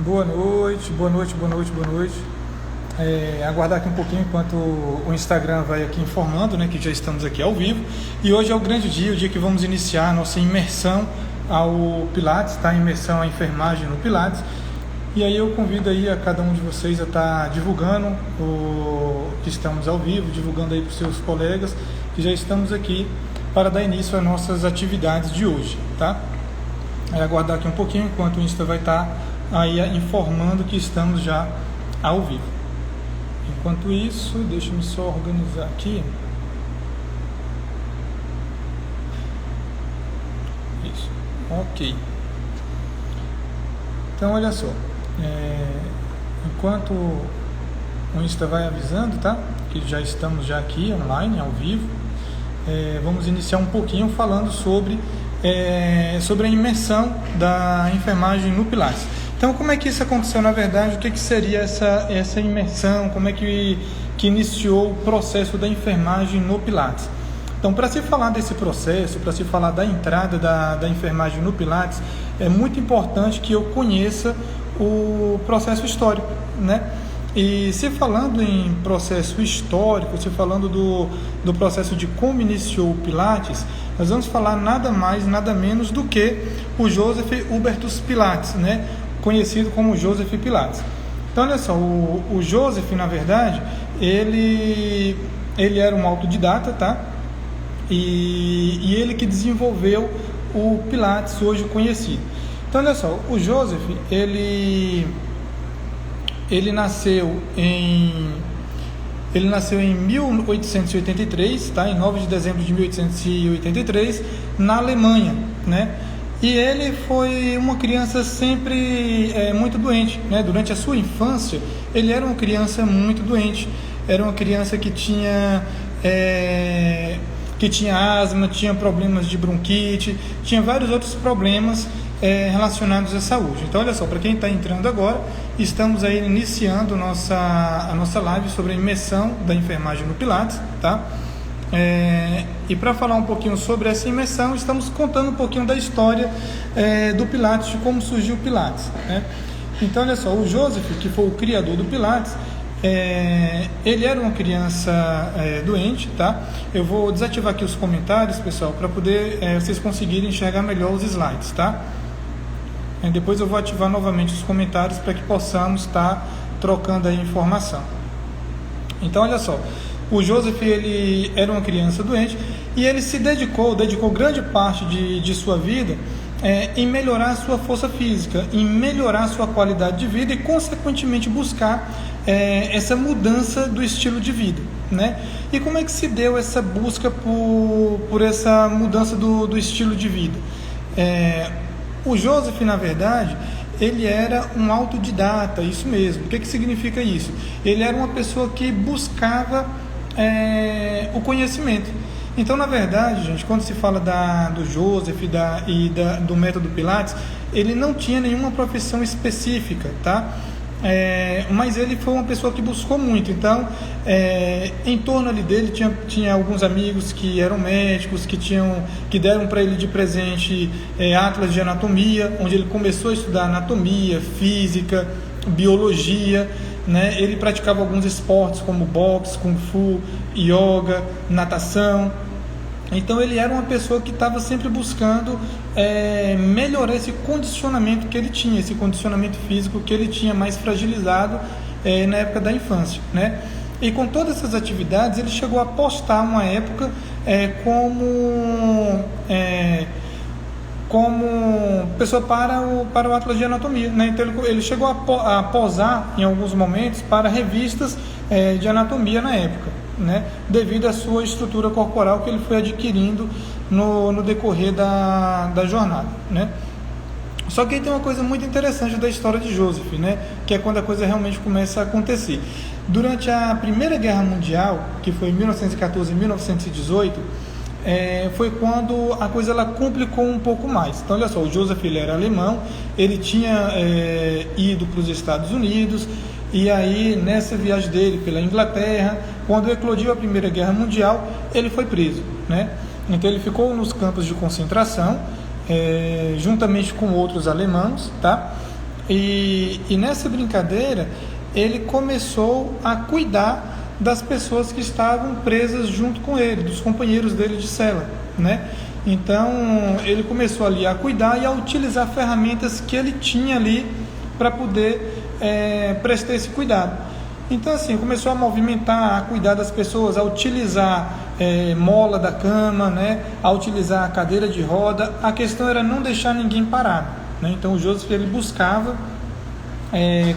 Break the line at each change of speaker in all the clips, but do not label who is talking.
Boa noite, boa noite, boa noite, boa noite. Aguardar aqui um pouquinho enquanto o Instagram vai aqui informando, né, que já estamos aqui ao vivo. E hoje é o grande dia, o dia que vamos iniciar a nossa imersão ao Pilates, tá? Imersão à enfermagem no Pilates. E aí eu convido aí a cada um de vocês a estar divulgando que estamos ao vivo, divulgando aí para os seus colegas que já estamos aqui para dar início às nossas atividades de hoje, tá? Aguardar aqui um pouquinho enquanto o Insta vai estar aí informando que estamos já ao vivo. Enquanto isso, deixa eu só organizar aqui. Isso, ok. Então, olha só. Enquanto o Insta vai avisando, tá? Que já estamos já aqui online, ao vivo. Vamos iniciar um pouquinho falando sobre a imersão da enfermagem no Pilates. Então, como é que isso aconteceu na verdade? O que seria essa imersão? Como é que iniciou o processo da enfermagem no Pilates? Então, para se falar desse processo, para se falar da entrada da enfermagem no Pilates, é muito importante que eu conheça o processo histórico, né? E se falando em processo histórico, se falando do processo de como iniciou o Pilates, nós vamos falar nada mais, nada menos do que o Joseph Hubertus Pilates, né? Conhecido como Joseph Pilates. Então, olha só, o Joseph, na verdade, ele era um autodidata, tá? E ele que desenvolveu o Pilates hoje conhecido. Então, olha só, o Joseph, ele nasceu em 1883, tá? Em 9 de dezembro de 1883, na Alemanha, né? E ele foi uma criança sempre muito doente, né? Durante a sua infância, ele era uma criança muito doente. Era uma criança que tinha asma, tinha problemas de bronquite, tinha vários outros problemas relacionados à saúde. Então, olha só, para quem está entrando agora, estamos aí iniciando a nossa live sobre a imersão da enfermagem no Pilates, tá? E para falar um pouquinho sobre essa imersão, estamos contando um pouquinho da história do Pilates, de como surgiu o Pilates, né? Então, olha só, o Joseph, que foi o criador do Pilates, ele era uma criança doente, tá? Eu vou desativar aqui os comentários, pessoal, para poder vocês conseguirem enxergar melhor os slides, tá? Depois eu vou ativar novamente os comentários para que possamos estar trocando aí informação. Então, olha só, o Joseph, ele era uma criança doente e ele se dedicou grande parte de sua vida em melhorar a sua força física, em melhorar a sua qualidade de vida e, consequentemente, buscar essa mudança do estilo de vida, né? E como é que se deu essa busca por essa mudança do estilo de vida? O Joseph, na verdade, ele era um autodidata, isso mesmo. O que significa isso? Ele era uma pessoa que buscava o conhecimento. Então, na verdade, gente, quando se fala do Joseph do método Pilates, ele não tinha nenhuma profissão específica, tá? Mas ele foi uma pessoa que buscou muito. Então, em torno ali dele tinha alguns amigos que eram médicos, que deram para ele de presente atlas de anatomia, onde ele começou a estudar anatomia, física, biologia, né? Ele praticava alguns esportes como boxe, kung fu, yoga, natação. Então ele era uma pessoa que estava sempre buscando melhorar esse condicionamento que ele tinha, esse condicionamento físico que ele tinha mais fragilizado na época da infância, né? E com todas essas atividades ele chegou a postar uma época como pessoa para o Atlas de Anatomia, né? Então ele chegou a posar em alguns momentos para revistas de anatomia na época, né? Devido à sua estrutura corporal que ele foi adquirindo no decorrer da jornada, né? Só que aí tem uma coisa muito interessante da história de Joseph, né? Que é quando a coisa realmente começa a acontecer. Durante a Primeira Guerra Mundial, que foi em 1914 e 1918, foi quando a coisa ela complicou um pouco mais. Então, olha só, o Joseph, ele era alemão, ele tinha ido para os Estados Unidos, e aí nessa viagem dele pela Inglaterra, quando eclodiu a Primeira Guerra Mundial, ele foi preso, né? Então ele ficou nos campos de concentração, juntamente com outros alemãos, tá? E nessa brincadeira ele começou a cuidar das pessoas que estavam presas junto com ele, dos companheiros dele de cela, né? Então ele começou ali a cuidar e a utilizar ferramentas que ele tinha ali para poder prestar esse cuidado. Então assim, começou a movimentar, a cuidar das pessoas, a utilizar mola da cama, né? A utilizar a cadeira de roda. A questão era não deixar ninguém parado, né? Então o Joseph ele buscava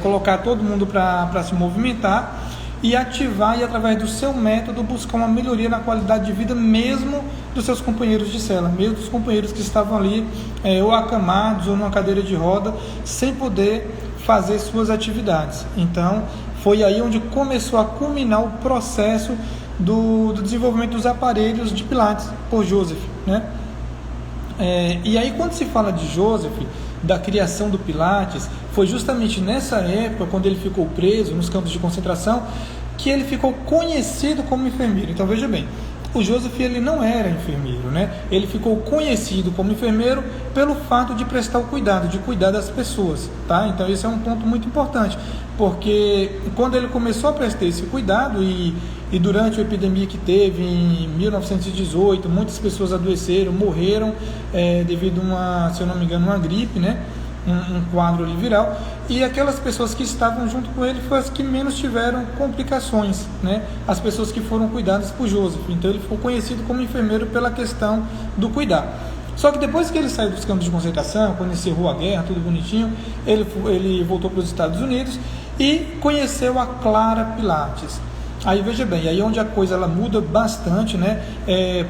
colocar todo mundo para se movimentar e ativar, e através do seu método buscar uma melhoria na qualidade de vida mesmo dos seus companheiros de cela, mesmo dos companheiros que estavam ali ou acamados ou numa cadeira de roda sem poder fazer suas atividades. Então foi aí onde começou a culminar o processo do desenvolvimento dos aparelhos de Pilates por Joseph, né? E aí quando se fala de Joseph, da criação do Pilates, foi justamente nessa época, quando ele ficou preso nos campos de concentração, que ele ficou conhecido como enfermeiro. Então veja bem, o Joseph ele não era enfermeiro, né? Ele ficou conhecido como enfermeiro pelo fato de prestar o cuidado, de cuidar das pessoas, tá? Então esse é um ponto muito importante, porque quando ele começou a prestar esse cuidado e durante a epidemia que teve em 1918, muitas pessoas adoeceram, morreram devido a se eu não me engano, uma gripe, né? Um quadro ali viral, e aquelas pessoas que estavam junto com ele foram as que menos tiveram complicações, né? As pessoas que foram cuidadas por Joseph. Então ele ficou conhecido como enfermeiro pela questão do cuidar. Só que depois que ele saiu dos campos de concentração, quando encerrou a guerra, tudo bonitinho, ele voltou para os Estados Unidos e conheceu a Clara Pilates. Aí veja bem, aí onde a coisa ela muda bastante, né?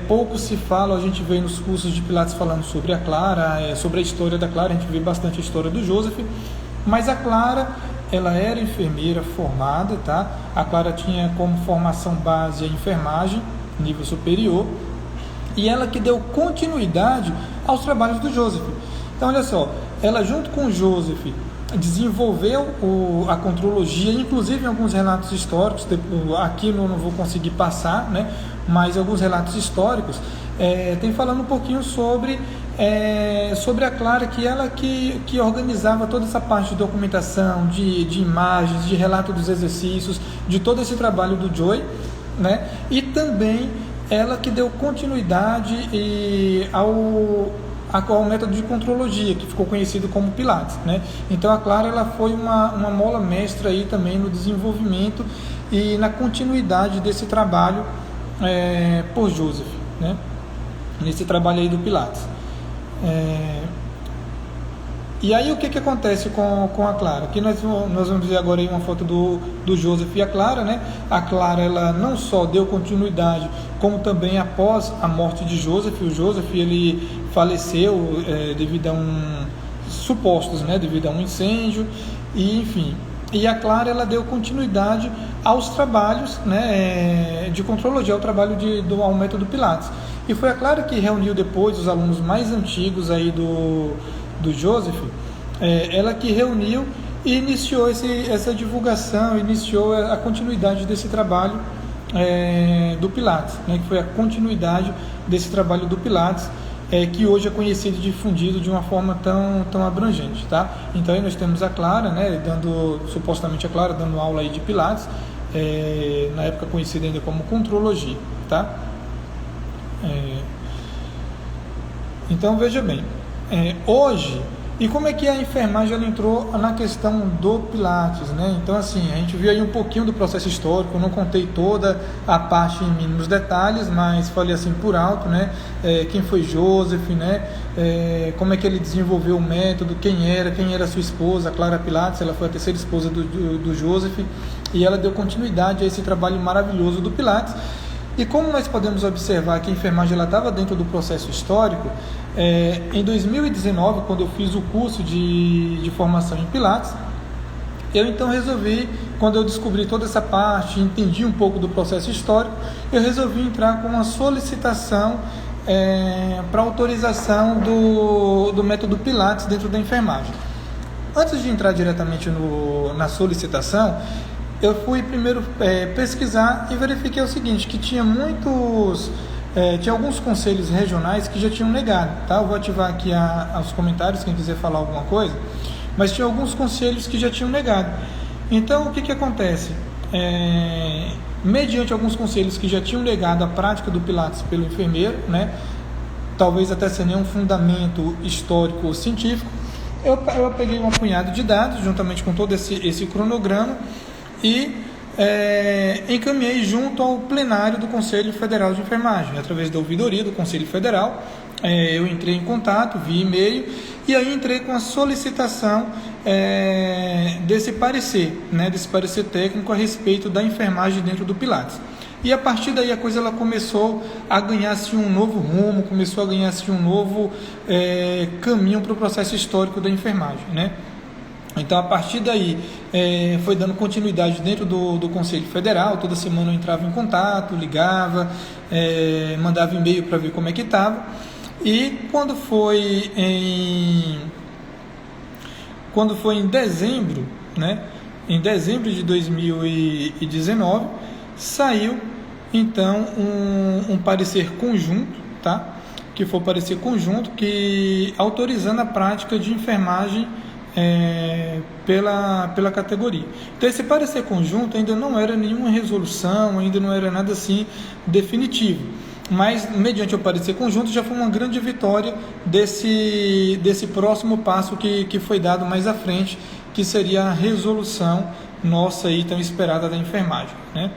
Pouco se fala, a gente vê nos cursos de Pilates falando sobre a Clara, sobre a história da Clara, a gente vê bastante a história do Joseph, mas a Clara, ela era enfermeira formada, tá? A Clara tinha como formação base a enfermagem, nível superior, e ela que deu continuidade aos trabalhos do Joseph. Então olha só, ela junto com o Joseph desenvolveu a contrologia, inclusive em alguns relatos históricos, aqui não vou conseguir passar, né, mas alguns relatos históricos tem falando um pouquinho sobre a Clara, que ela que organizava toda essa parte de documentação, de imagens, de relato dos exercícios, de todo esse trabalho do Joy, né, e também ela que deu continuidade ao método de contrologia, que ficou conhecido como Pilates, né? Então a Clara ela foi uma mola mestra aí também no desenvolvimento e na continuidade desse trabalho por Joseph, né? Nesse trabalho aí do Pilates. E aí o que acontece com a Clara? Aqui nós vamos ver agora aí uma foto do Joseph e a Clara, né? A Clara ela não só deu continuidade, como também após a morte de Joseph. O Joseph ele faleceu devido a devido a um incêndio, e enfim. E a Clara ela deu continuidade aos trabalhos, né, de contrologia, ao trabalho ao método Pilates. E foi a Clara que reuniu depois os alunos mais antigos aí do Joseph, ela que reuniu e iniciou essa divulgação, iniciou a continuidade desse trabalho do Pilates, né, que foi a continuidade desse trabalho do Pilates, que hoje é conhecido e difundido de uma forma tão abrangente, tá? Então aí nós temos a Clara, né, supostamente a Clara dando aula aí de Pilates, na época conhecida ainda como contrologia, tá? Então veja bem, hoje, e como é que a enfermagem ela entrou na questão do Pilates, né? Então assim, a gente viu aí um pouquinho do processo histórico, eu não contei toda a parte em mínimos detalhes, mas falei assim por alto, né? Quem foi Joseph, né? Como é que ele desenvolveu o método, quem era sua esposa, a Clara Pilates, ela foi a terceira esposa do Joseph, e ela deu continuidade a esse trabalho maravilhoso do Pilates. E como nós podemos observar que a enfermagem estava dentro do processo histórico, em 2019, quando eu fiz o curso de formação em Pilates, eu então resolvi, quando eu descobri toda essa parte, entendi um pouco do processo histórico, eu resolvi entrar com uma solicitação para autorização do método Pilates dentro da enfermagem. Antes de entrar diretamente na solicitação, eu fui primeiro pesquisar e verifiquei o seguinte, que tinha alguns conselhos regionais que já tinham negado, tá? Eu vou ativar aqui os comentários, quem quiser falar alguma coisa, mas tinha alguns conselhos que já tinham negado. Então, o que acontece? Mediante alguns conselhos que já tinham negado a prática do Pilates pelo enfermeiro, né, talvez até sem nenhum fundamento histórico ou científico, eu peguei um punhado de dados, juntamente com todo esse cronograma, e encaminhei junto ao plenário do Conselho Federal de Enfermagem, através da ouvidoria do Conselho Federal. Eu entrei em contato via e-mail e aí entrei com a solicitação desse parecer, né, desse parecer técnico a respeito da enfermagem dentro do Pilates. E a partir daí a coisa ela começou a ganhar-se um novo rumo, começou a ganhar-se um novo caminho para o processo histórico da enfermagem, né? Então, a partir daí, foi dando continuidade dentro do Conselho Federal. Toda semana eu entrava em contato, ligava, mandava e-mail para ver como é que estava. E quando foi em dezembro, né, em dezembro de 2019, saiu então um parecer conjunto, tá? Que foi o parecer conjunto que autorizando a prática de enfermagem pela categoria. Então, esse parecer conjunto ainda não era nenhuma resolução, ainda não era nada assim definitivo, mas mediante o parecer conjunto já foi uma grande vitória desse próximo passo que foi dado mais à frente, que seria a resolução nossa aí tão esperada da enfermagem, né?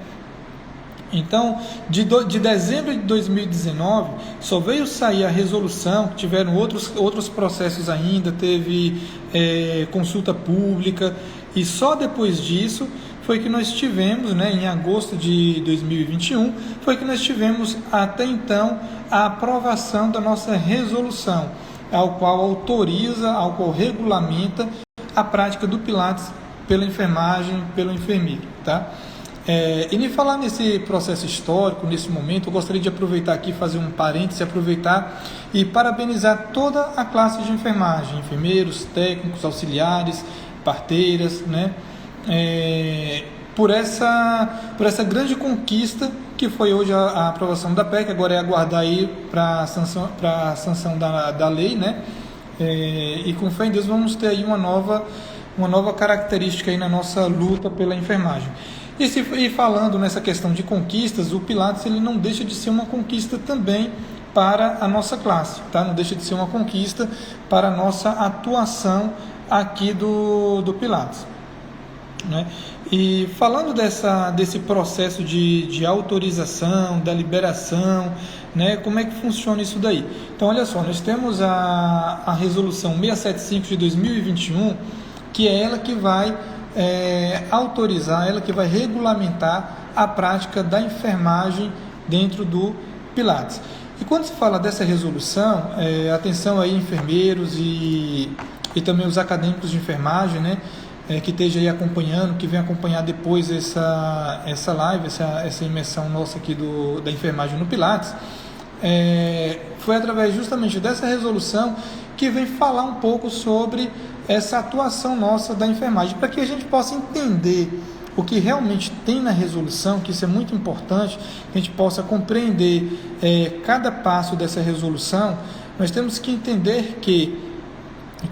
Então, de dezembro de 2019, só veio sair a resolução, tiveram outros processos ainda, teve consulta pública, e só depois disso foi que nós tivemos, né, em agosto de 2021, foi que nós tivemos até então a aprovação da nossa resolução, ao qual autoriza, ao qual regulamenta a prática do Pilates pela enfermagem, pelo enfermeiro, tá? E nem falar nesse processo histórico, nesse momento, eu gostaria de aproveitar aqui, fazer um parêntese, aproveitar e parabenizar toda a classe de enfermagem, enfermeiros, técnicos, auxiliares, parteiras, né, por essa grande conquista que foi hoje a aprovação da PEC. Agora é aguardar aí para a sanção da lei, né, e com fé em Deus vamos ter aí uma nova característica aí na nossa luta pela enfermagem. E falando nessa questão de conquistas, o Pilates ele não deixa de ser uma conquista também para a nossa classe, tá? Não deixa de ser uma conquista para a nossa atuação aqui do Pilates, né? E falando desse processo de autorização, da liberação, né, como é que funciona isso daí? Então, olha só, nós temos a resolução 675 de 2021, que é ela que vai autorizar, ela que vai regulamentar a prática da enfermagem dentro do Pilates. E quando se fala dessa resolução, atenção aí enfermeiros e também os acadêmicos de enfermagem, né, que esteja aí acompanhando, que venha acompanhar depois essa live, essa imersão nossa aqui da enfermagem no Pilates, foi através justamente dessa resolução que vem falar um pouco sobre essa atuação nossa da enfermagem, para que a gente possa entender o que realmente tem na resolução, que isso é muito importante, que a gente possa compreender cada passo dessa resolução. Nós temos que entender que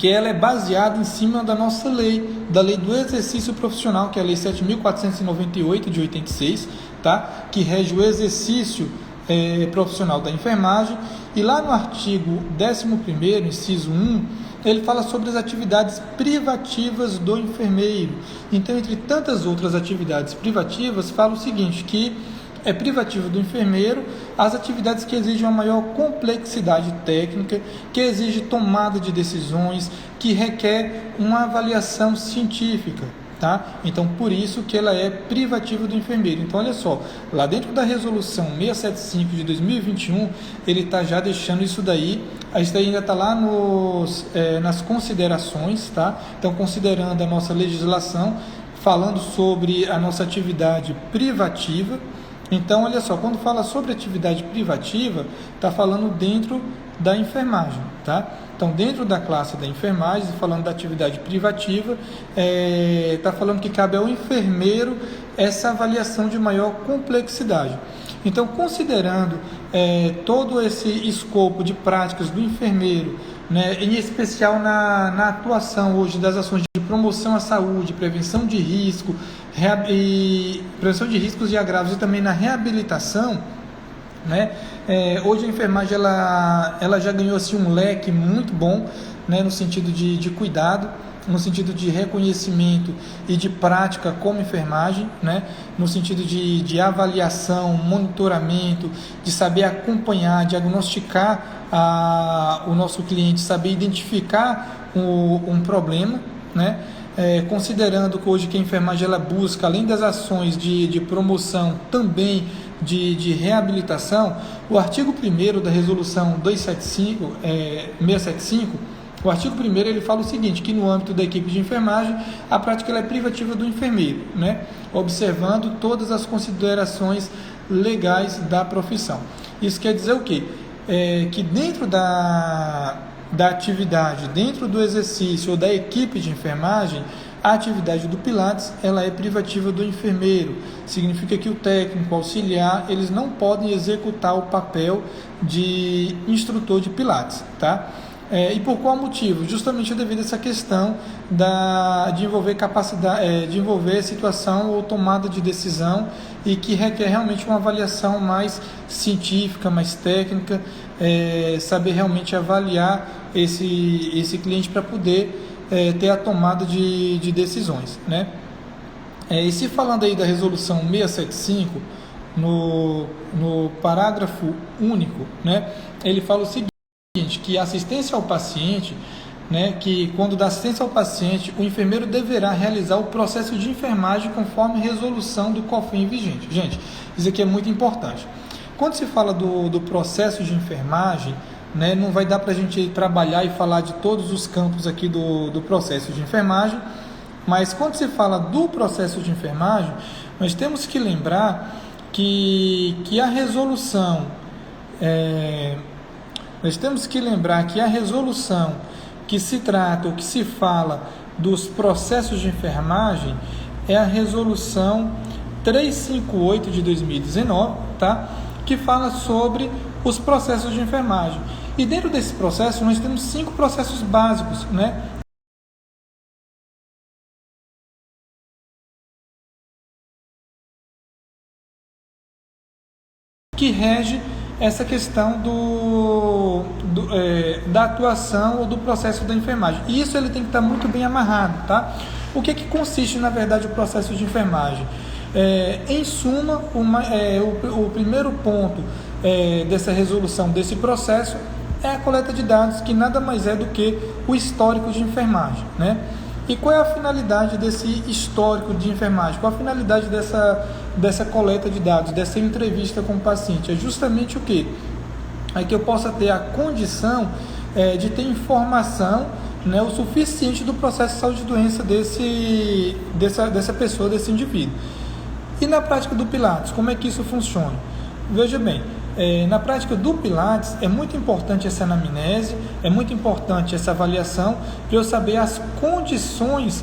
ela é baseada em cima da nossa lei, da lei do exercício profissional, que é a lei 7.498 de 86, tá? Que rege o exercício profissional da enfermagem, e lá no artigo 11º, inciso 1, ele fala sobre as atividades privativas do enfermeiro. Então, entre tantas outras atividades privativas, fala o seguinte, que é privativo do enfermeiro as atividades que exigem uma maior complexidade técnica, que exigem tomada de decisões, que requer uma avaliação científica, tá? Então, por isso que ela é privativa do enfermeiro. Então, olha só, lá dentro da resolução 675 de 2021, ele está já deixando isso daí. Isso daí ainda está lá nas considerações, tá? Então, considerando a nossa legislação, falando sobre a nossa atividade privativa. Então, olha só, quando fala sobre atividade privativa, está falando dentro da enfermagem, tá? Então, dentro da classe da enfermagem, falando da atividade privativa, está falando que cabe ao enfermeiro essa avaliação de maior complexidade. Então, considerando todo esse escopo de práticas do enfermeiro né, em especial na atuação hoje das ações de promoção à saúde, prevenção de risco, prevenção de riscos e agravos e também na reabilitação, né? Hoje a enfermagem ela já ganhou assim, um leque muito bom, né, no sentido de cuidado, no sentido de reconhecimento e de prática como enfermagem, né? No sentido de avaliação, monitoramento, de saber acompanhar, diagnosticar o nosso cliente, saber identificar um problema, né? Considerando que hoje que a enfermagem ela busca, além das ações de promoção, também de reabilitação, o artigo 1º da resolução 675, o artigo 1º ele fala o seguinte, que no âmbito da equipe de enfermagem, a prática ela é privativa do enfermeiro, né? Observando todas as considerações legais da profissão. Isso quer dizer o quê? Que dentro da atividade, dentro do exercício ou da equipe de enfermagem, a atividade do Pilates ela é privativa do enfermeiro. Significa que o técnico, o auxiliar, eles não podem executar o papel de instrutor de Pilates, tá? E por qual motivo? Justamente devido a essa questão de envolver capacidade, de envolver situação ou tomada de decisão e que requer realmente uma avaliação mais científica, mais técnica, saber realmente avaliar esse cliente para poder ter a tomada de decisões, né? E se falando aí da resolução 675, no parágrafo único, né, ele fala o seguinte, que a assistência ao paciente, né, que quando dá assistência ao paciente, o enfermeiro deverá realizar o processo de enfermagem conforme resolução do COFINS vigente. Gente, isso aqui é muito importante. Quando se fala do processo de enfermagem, né, não vai dar para a gente trabalhar e falar de todos os campos aqui do processo de enfermagem, mas quando se fala do processo de enfermagem, nós temos que lembrar que a resolução que se trata ou que se fala dos processos de enfermagem é a resolução 358 de 2019, tá? Que fala sobre os processos de enfermagem. E dentro desse processo nós temos 5 processos básicos, né? Que rege essa questão da atuação ou do processo da enfermagem. E isso ele tem que estar muito bem amarrado, tá? O que consiste, na verdade, o processo de enfermagem? Em suma, o primeiro ponto dessa resolução, desse processo, é a coleta de dados, que nada mais é do que o histórico de enfermagem, né? E qual é a finalidade desse histórico de enfermagem? Qual a finalidade dessa coleta de dados, dessa entrevista com o paciente? É justamente o quê? É que eu possa ter a condição de ter informação, né, o suficiente do processo de saúde e doença dessa pessoa, desse indivíduo. E na prática do Pilates, como é que isso funciona? Veja bem, na prática do Pilates é muito importante essa anamnese, é muito importante essa avaliação para eu saber as condições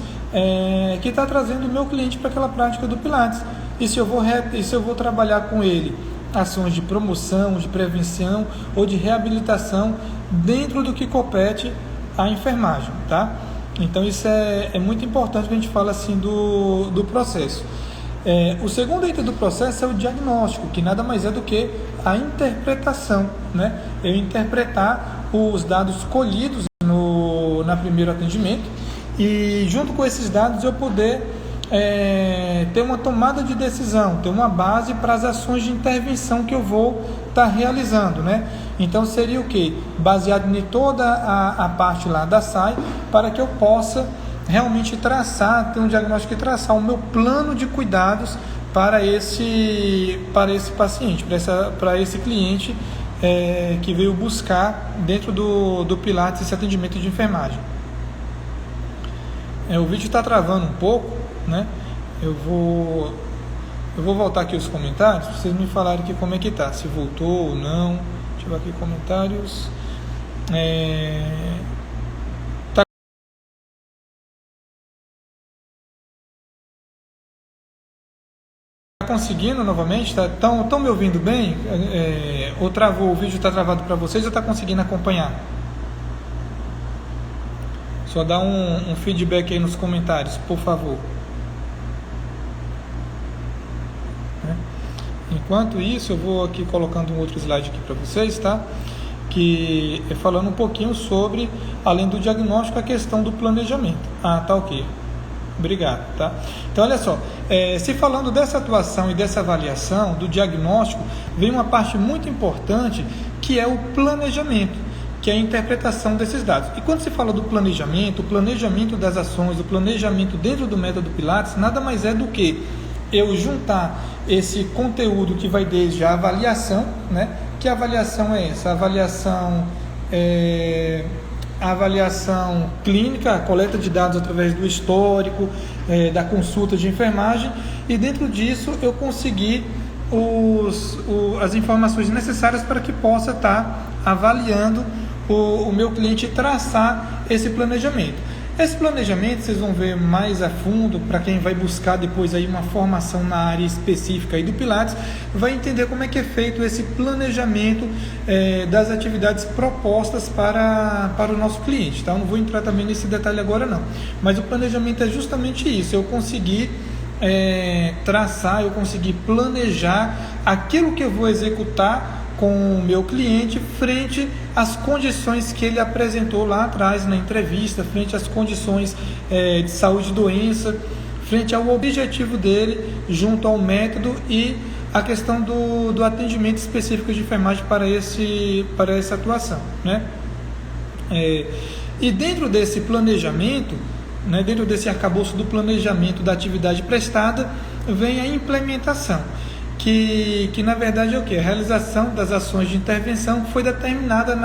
que está trazendo o meu cliente para aquela prática do Pilates. E se eu vou trabalhar com ele ações de promoção, de prevenção ou de reabilitação dentro do que compete à enfermagem, tá? Então isso é muito importante que a gente fala assim do processo. O segundo item do processo é o diagnóstico, que nada mais é do que a interpretação, né? Eu interpretar os dados colhidos na primeiro atendimento e junto com esses dados eu poder ter uma tomada de decisão, ter uma base para as ações de intervenção que eu vou estar realizando, né? Então seria o que? Baseado em toda a parte lá da SAI, para que eu possa realmente ter um diagnóstico e traçar o meu plano de cuidados para esse paciente, para esse cliente que veio buscar dentro do Pilates esse atendimento de enfermagem. O vídeo está travando um pouco, né? Eu vou voltar aqui os comentários para vocês me falarem aqui como é que tá, se voltou ou não. Deixa eu ver aqui comentários. Conseguindo novamente? Estão me ouvindo bem? Ou travou? O vídeo está travado para vocês ou está conseguindo acompanhar? Só dá um feedback aí nos comentários, por favor. Enquanto isso, eu vou aqui colocando um outro slide aqui para vocês, tá? Que é falando um pouquinho sobre, além do diagnóstico, a questão do planejamento. Ah, tá ok. Obrigado, tá? Então, olha só, se falando dessa atuação e dessa avaliação, do diagnóstico, vem uma parte muito importante, que é o planejamento, que é a interpretação desses dados. E quando se fala do planejamento, o planejamento das ações, o planejamento dentro do método Pilates, nada mais é do que eu juntar esse conteúdo que vai desde a avaliação, né? Que avaliação é essa? A avaliação clínica, a coleta de dados através do histórico, da consulta de enfermagem, e dentro disso eu consegui as informações necessárias para que possa estar avaliando o meu cliente e traçar esse planejamento. Esse planejamento, vocês vão ver mais a fundo, para quem vai buscar depois aí uma formação na área específica aí do Pilates, vai entender como é que é feito esse planejamento das atividades propostas para o nosso cliente, tá? Eu não vou entrar também nesse detalhe agora não, mas o planejamento é justamente isso, eu conseguir traçar, eu conseguir planejar aquilo que eu vou executar com o meu cliente frente às condições que ele apresentou lá atrás na entrevista, frente às condições de saúde e doença, frente ao objetivo dele junto ao método e a questão do atendimento específico de enfermagem para essa atuação, né? E dentro desse planejamento, né, dentro desse arcabouço do planejamento da atividade prestada, vem a implementação. Que na verdade é o que? A realização das ações de intervenção foi determinada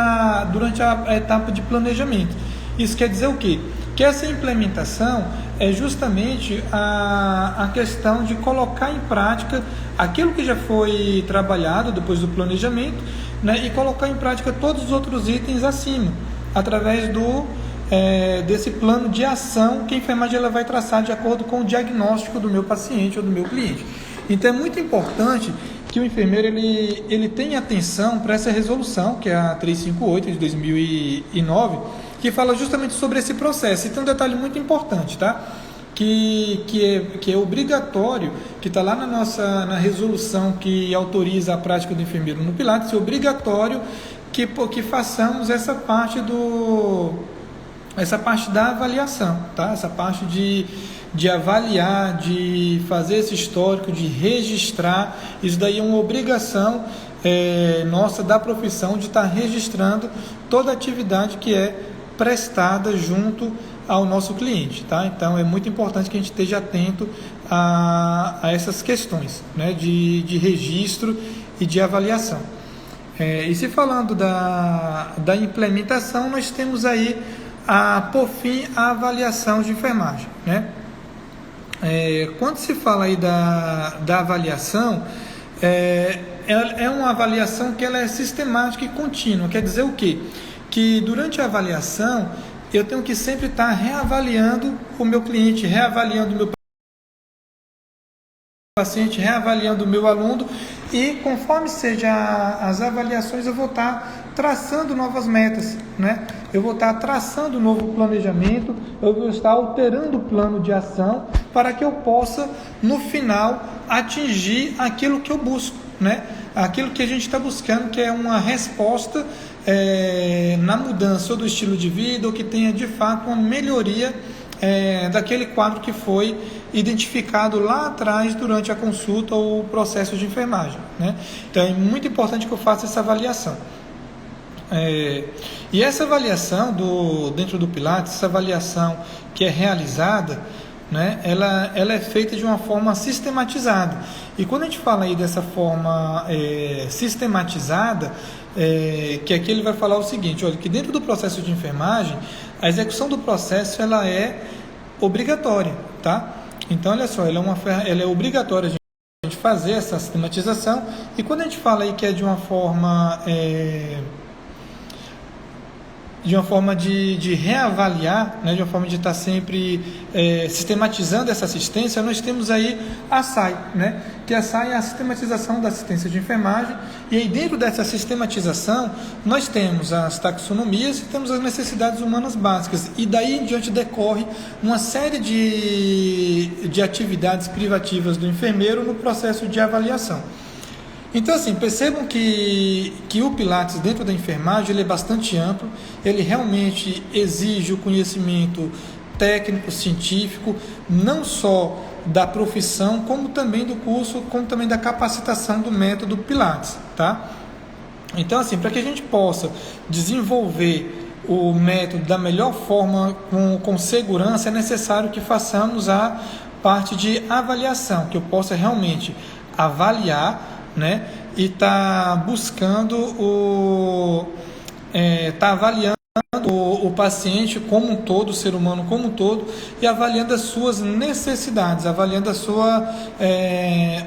durante a etapa de planejamento. Isso quer dizer o quê? Que essa implementação é justamente a questão de colocar em prática aquilo que já foi trabalhado depois do planejamento, né, e colocar em prática todos os outros itens acima, através desse plano de ação que a enfermagem ela vai traçar de acordo com o diagnóstico do meu paciente ou do meu cliente. Então é muito importante que o enfermeiro ele tenha atenção para essa resolução, que é a 358 de 2009, que fala justamente sobre esse processo. E tem um detalhe muito importante, tá? Que é obrigatório, que está lá na resolução que autoriza a prática do enfermeiro no Pilates, é obrigatório que façamos essa parte da avaliação, tá? Essa parte de avaliar, de fazer esse histórico, de registrar. Isso daí é uma obrigação nossa da profissão de estar registrando toda a atividade que é prestada junto ao nosso cliente, tá? Então é muito importante que a gente esteja atento a essas questões, né, de registro e de avaliação. E se falando da implementação, nós temos aí por fim a avaliação de enfermagem, né? Quando se fala aí da avaliação, é uma avaliação que ela é sistemática e contínua. Quer dizer o quê? Que durante a avaliação eu tenho que sempre estar reavaliando o meu cliente, reavaliando o meu paciente, reavaliando o meu aluno, e conforme seja as avaliações eu vou estar traçando novas metas, né? Eu vou estar traçando um novo planejamento, eu vou estar alterando o plano de ação para que eu possa no final atingir aquilo que eu busco, né? Aquilo que a gente está buscando, que é uma resposta na mudança do estilo de vida, ou que tenha de fato uma melhoria daquele quadro que foi identificado lá atrás durante a consulta ou o processo de enfermagem, né? Então é muito importante que eu faça essa avaliação. E essa avaliação dentro do Pilates, essa avaliação que é realizada, né, ela é feita de uma forma sistematizada. E quando a gente fala aí dessa forma sistematizada, que aqui ele vai falar o seguinte: olha, que dentro do processo de enfermagem, a execução do processo ela é obrigatória, tá? Então, olha só, ela é obrigatória a gente fazer essa sistematização. E quando a gente fala aí que é de uma forma de uma forma de reavaliar, né, de uma forma de estar sempre sistematizando essa assistência, nós temos aí a SAI, né, que a SAI é a sistematização da assistência de enfermagem, e aí dentro dessa sistematização nós temos as taxonomias e temos as necessidades humanas básicas, e daí em diante decorre uma série de atividades privativas do enfermeiro no processo de avaliação. Então, assim, percebam que o Pilates dentro da enfermagem ele é bastante amplo, ele realmente exige o conhecimento técnico, científico, não só da profissão, como também do curso, como também da capacitação do método Pilates, tá? Então, assim, para que a gente possa desenvolver o método da melhor forma, com segurança, é necessário que façamos a parte de avaliação, que eu possa realmente avaliar, né, e está buscando avaliando o paciente como um todo, o ser humano como um todo, e avaliando as suas necessidades, avaliando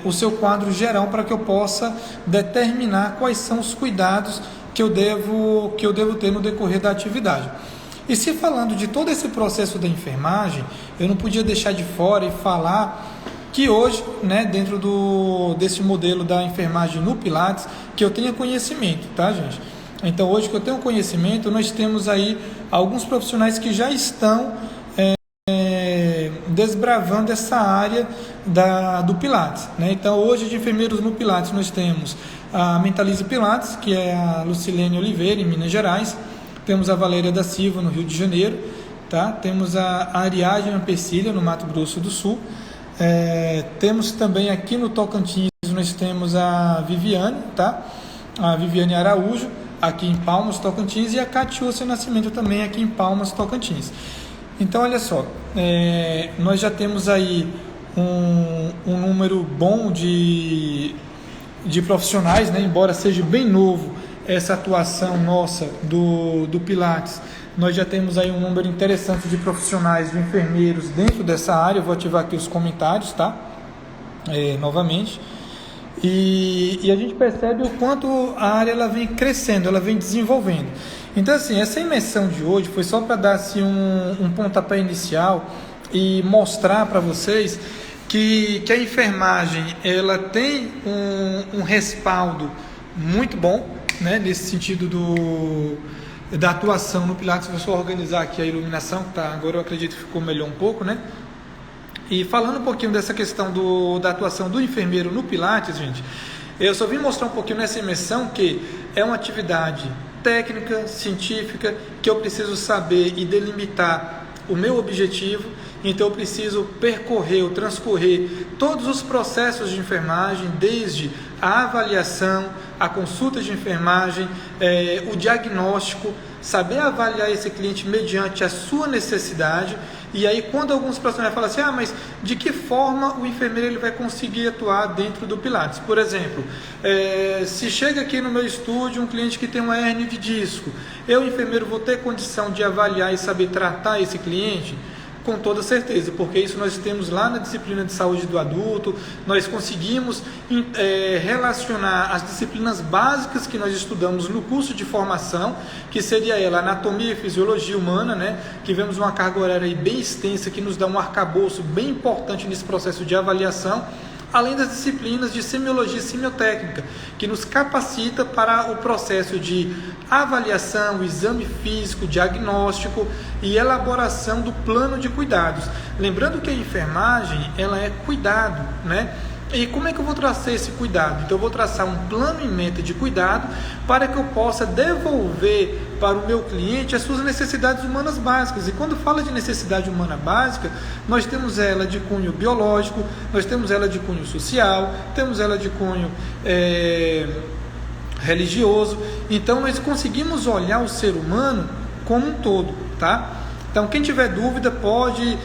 o seu quadro geral, para que eu possa determinar quais são os cuidados que eu devo ter no decorrer da atividade. E se falando de todo esse processo da enfermagem, eu não podia deixar de fora e falar que hoje, né, dentro desse modelo da enfermagem no Pilates, que eu tenha conhecimento, tá, gente? Então, hoje que eu tenho conhecimento, nós temos aí alguns profissionais que já estão desbravando essa área do Pilates, né? Então, hoje de enfermeiros no Pilates, nós temos a Mentalize Pilates, que é a Lucilene Oliveira, em Minas Gerais, temos a Valéria da Silva, no Rio de Janeiro, tá? Temos a Ariadna Persília, no Mato Grosso do Sul. Temos também aqui no Tocantins, nós temos a Viviane, tá? A Viviane Araújo, aqui em Palmas, Tocantins, e a Catiúcia Nascimento também aqui em Palmas, Tocantins. Então, olha só, nós já temos aí um número bom de profissionais, né? Embora seja bem novo essa atuação nossa do Pilates, nós já temos aí um número interessante de profissionais, de enfermeiros dentro dessa área. Eu vou ativar aqui os comentários, tá? Novamente. E a gente percebe o quanto a área ela vem crescendo, ela vem desenvolvendo. Então, assim, essa imersão de hoje foi só para dar assim, um pontapé inicial e mostrar para vocês que a enfermagem ela tem um respaldo muito bom, né, nesse sentido da atuação no Pilates. Vou só organizar aqui a iluminação, que tá, agora eu acredito que ficou melhor um pouco, né? E falando um pouquinho dessa questão da atuação do enfermeiro no Pilates, gente, eu só vim mostrar um pouquinho nessa imersão que é uma atividade técnica, científica, que eu preciso saber e delimitar o meu objetivo. Então eu preciso percorrer ou transcorrer todos os processos de enfermagem, desde a avaliação, a consulta de enfermagem, o diagnóstico, saber avaliar esse cliente mediante a sua necessidade. E aí, quando alguns profissionais falam assim, mas de que forma o enfermeiro ele vai conseguir atuar dentro do Pilates? Por exemplo, se chega aqui no meu estúdio um cliente que tem uma hérnia de disco, eu, enfermeiro, vou ter condição de avaliar e saber tratar esse cliente? Com toda certeza, porque isso nós temos lá na disciplina de saúde do adulto, nós conseguimos relacionar as disciplinas básicas que nós estudamos no curso de formação, que seria ela, anatomia e fisiologia humana, né? Que vemos uma carga horária aí bem extensa, que nos dá um arcabouço bem importante nesse processo de avaliação, além das disciplinas de semiologia e semiotécnica, que nos capacita para o processo de avaliação, exame físico, diagnóstico e elaboração do plano de cuidados. Lembrando que a enfermagem, ela é cuidado, né? E como é que eu vou traçar esse cuidado? Então eu vou traçar um plano em mente de cuidado para que eu possa devolver para o meu cliente as suas necessidades humanas básicas. E quando fala de necessidade humana básica, nós temos ela de cunho biológico, nós temos ela de cunho social, temos ela de cunho religioso. Então nós conseguimos olhar o ser humano como um todo, tá? Então quem tiver dúvida pode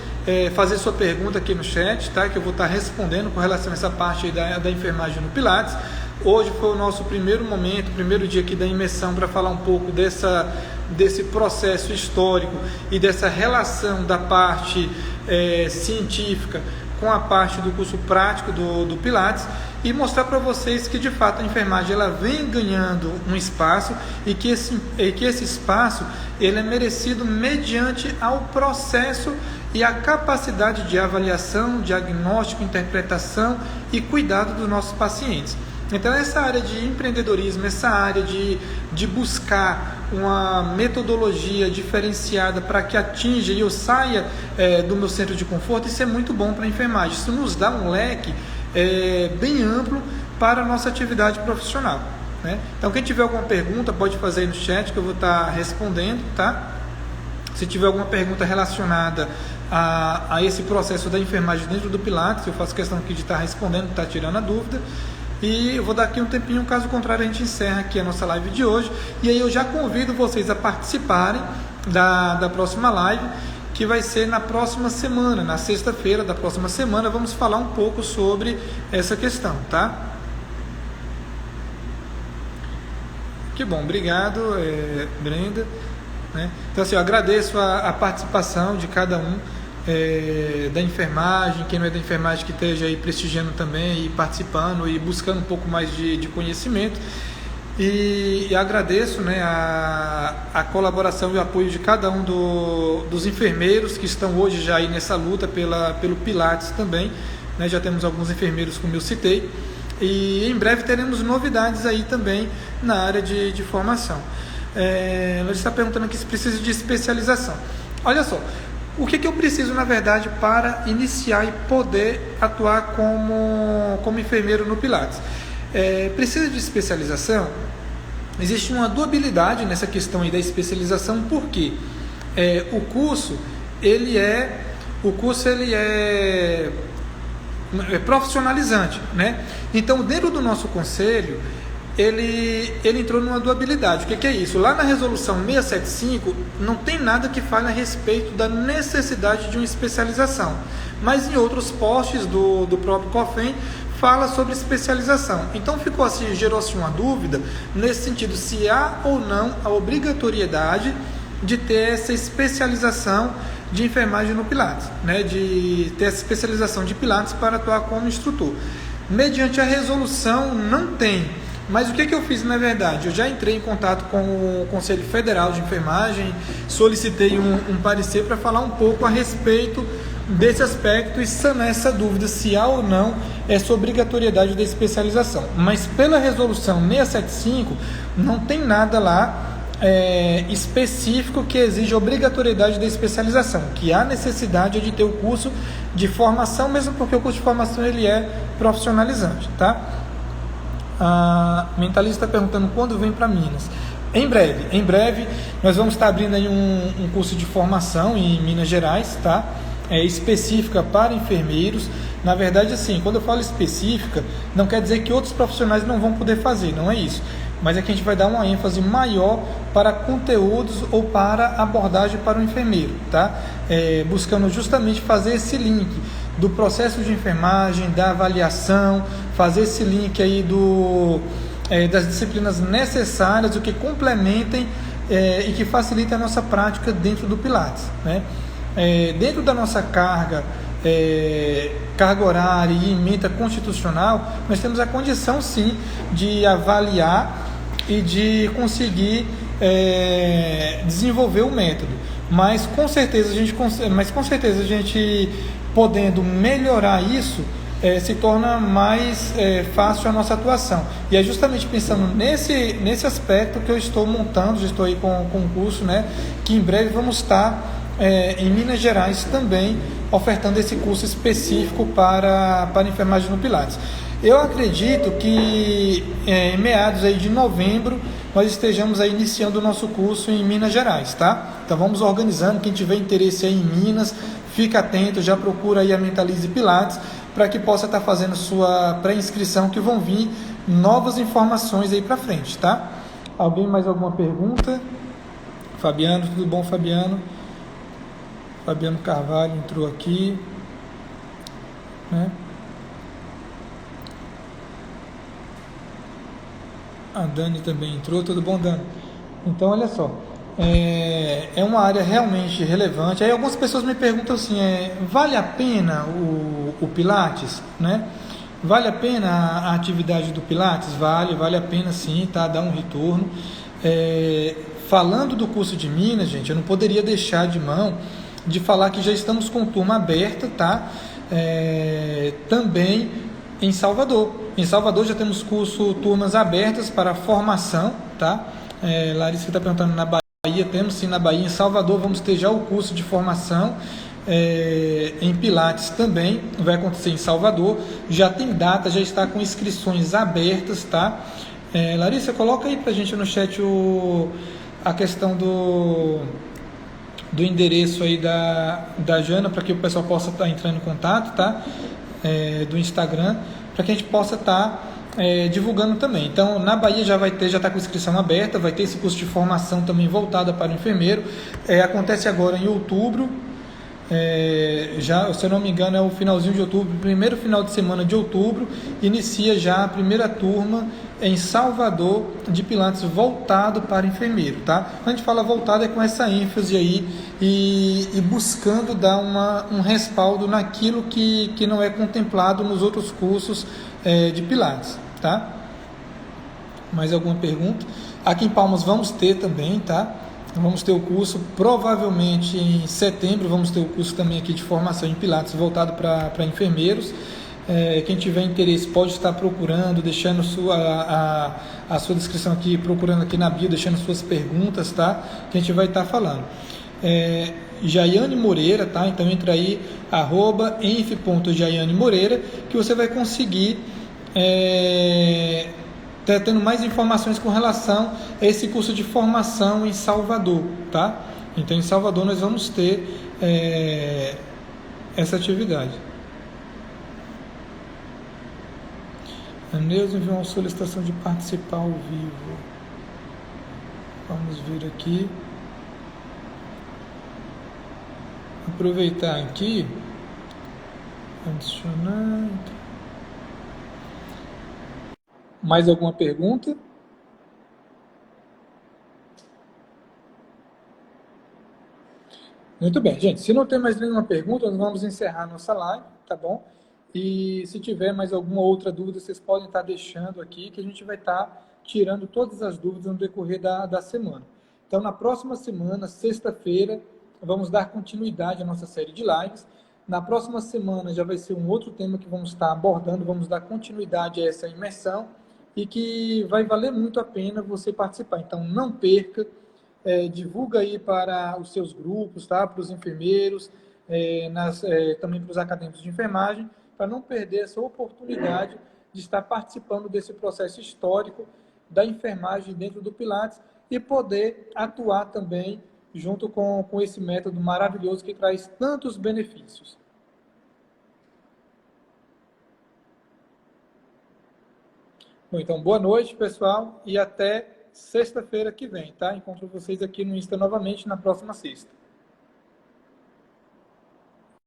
fazer sua pergunta aqui no chat, tá? Que eu vou estar respondendo com relação a essa parte aí da enfermagem no Pilates. Hoje foi o nosso primeiro momento, primeiro dia aqui da imersão, para falar um pouco desse processo histórico e dessa relação da parte científica com a parte do curso prático do Pilates. e mostrar para vocês que de fato a enfermagem ela vem ganhando um espaço e que esse espaço ele é merecido mediante ao processo e a capacidade de avaliação, diagnóstico, interpretação e cuidado dos nossos pacientes. Então essa área de empreendedorismo, essa área de buscar uma metodologia diferenciada para que atinja e eu saia do meu centro de conforto, isso é muito bom para a enfermagem. Isso nos dá um leque bem amplo para a nossa atividade profissional, né? Então quem tiver alguma pergunta pode fazer aí no chat que eu vou estar respondendo, tá? Se tiver alguma pergunta relacionada a esse processo da enfermagem dentro do Pilates, eu faço questão aqui de estar respondendo, de estar tirando a dúvida. E eu vou dar aqui um tempinho, caso contrário a gente encerra aqui a nossa live de hoje. E aí eu já convido vocês a participarem da próxima live, que vai ser na próxima semana, na sexta-feira da próxima semana. Vamos falar um pouco sobre essa questão, tá? Que bom, obrigado, Brenda. Né? Então assim, eu agradeço a participação de cada um da enfermagem, quem não é da enfermagem que esteja aí prestigiando também e participando e buscando um pouco mais de conhecimento, e agradeço, né, a colaboração e o apoio de cada um dos enfermeiros que estão hoje já aí nessa luta pelo Pilates também, né? Já temos alguns enfermeiros como eu citei, e em breve teremos novidades aí também na área de formação. Ela está perguntando aqui se precisa de especialização. Olha só, o que eu preciso, na verdade, para iniciar e poder atuar como enfermeiro no Pilates? Precisa de especialização? Existe uma dualidade nessa questão aí da especialização, porque o curso ele é profissionalizante, né? Então, dentro do nosso conselho, ele entrou numa dualidade. O que é isso? Lá na resolução 675 não tem nada que fale a respeito da necessidade de uma especialização, mas em outros postes do próprio COFEM fala sobre especialização. Então gerou-se uma dúvida nesse sentido, se há ou não a obrigatoriedade de ter essa especialização de enfermagem no Pilates, né? De ter essa especialização de Pilates para atuar como instrutor. Mediante a resolução não tem. Mas o que eu fiz, na verdade? Eu já entrei em contato com o Conselho Federal de Enfermagem, solicitei um parecer para falar um pouco a respeito desse aspecto e sanar essa dúvida se há ou não essa obrigatoriedade da especialização. Mas pela resolução 675 não tem nada lá específico que exige a obrigatoriedade da especialização, que há necessidade de ter o curso de formação, mesmo porque o curso de formação ele é profissionalizante, tá? A mentalista está perguntando quando vem para Minas. Em breve nós vamos estar abrindo aí um curso de formação em Minas Gerais, tá? Específica para enfermeiros. Na verdade, assim, quando eu falo específica, não quer dizer que outros profissionais não vão poder fazer, não é isso. Mas é que a gente vai dar uma ênfase maior para conteúdos ou para abordagem para o enfermeiro, tá? Buscando justamente fazer esse link do processo de enfermagem, da avaliação, fazer esse link aí das disciplinas necessárias, o que complementem e que facilitem a nossa prática dentro do Pilates, né? Dentro da nossa carga horária e ementa constitucional, nós temos a condição sim de avaliar e de conseguir desenvolver o método, mas com certeza a gente podendo melhorar isso, se torna mais fácil a nossa atuação. E é justamente pensando nesse aspecto que eu estou montando, já estou aí com um curso, né, que em breve vamos estar em Minas Gerais também ofertando esse curso específico para enfermagem no Pilates. Eu acredito que em meados aí de novembro nós estejamos aí iniciando o nosso curso em Minas Gerais, tá? Então vamos organizando, quem tiver interesse aí em Minas, fica atento, já procura aí a Mentalize Pilates para que possa estar fazendo sua pré-inscrição, que vão vir novas informações aí para frente, tá? Alguém mais alguma pergunta? Fabiano, tudo bom, Fabiano? Fabiano Carvalho entrou aqui, né? A Dani também entrou, tudo bom, Dani? Então, olha só, é uma área realmente relevante. Aí algumas pessoas me perguntam assim, vale a pena o Pilates, né? Vale a pena a atividade do Pilates? Vale a pena sim, tá? Dá um retorno. Falando do curso de Minas, gente, eu não poderia deixar de mão de falar que já estamos com turma aberta, tá? Também em Salvador. Em Salvador já temos turmas abertas para formação, tá? Larissa está perguntando na Bahia, temos sim na Bahia. Em Salvador vamos ter já o curso de formação. Em Pilates também vai acontecer em Salvador, já tem data, já está com inscrições abertas, tá? Larissa, coloca aí pra gente no chat a questão do endereço aí da Jana, para que o pessoal possa estar entrando em contato, tá? Do Instagram, para que a gente possa estar divulgando também. Então, na Bahia já está com inscrição aberta, vai ter esse curso de formação também voltado para o enfermeiro. Acontece agora em outubro. Se eu não me engano é o finalzinho de outubro, primeiro final de semana de outubro, inicia já a primeira turma em Salvador de Pilates voltado para enfermeiro, tá? Quando a gente fala voltado é com essa ênfase aí e buscando dar um respaldo naquilo que não é contemplado nos outros cursos de Pilates, tá? Mais alguma pergunta? Aqui em Palmas vamos ter também, tá? Vamos ter o curso, provavelmente em setembro vamos ter o curso também aqui de formação em Pilates voltado para enfermeiros. Quem tiver interesse pode estar procurando, deixando a sua descrição aqui, procurando aqui na bio, deixando suas perguntas, tá? Que a gente vai estar falando. Jaiane Moreira, tá? Então entra aí, @enf.jaiane Moreira, que você vai conseguir tendo mais informações com relação a esse curso de formação em Salvador, tá? Então, em Salvador nós vamos ter essa atividade. A Neuza enviou uma solicitação de participar ao vivo. Vamos ver aqui. Aproveitar aqui. Adicionar. Mais alguma pergunta? Muito bem, gente. Se não tem mais nenhuma pergunta, nós vamos encerrar nossa live, tá bom? E se tiver mais alguma outra dúvida, vocês podem estar deixando aqui, que a gente vai estar tirando todas as dúvidas no decorrer da semana. Então, na próxima semana, sexta-feira, vamos dar continuidade à nossa série de lives. Na próxima semana já vai ser um outro tema que vamos estar abordando, vamos dar continuidade a essa imersão e que vai valer muito a pena você participar. Então, não perca, divulga aí para os seus grupos, tá? Para os enfermeiros, também para os acadêmicos de enfermagem, para não perder essa oportunidade de estar participando desse processo histórico da enfermagem dentro do Pilates e poder atuar também junto com esse método maravilhoso que traz tantos benefícios. Bom, então, boa noite, pessoal, e até sexta-feira que vem, tá? Encontro vocês aqui no Insta novamente na próxima sexta.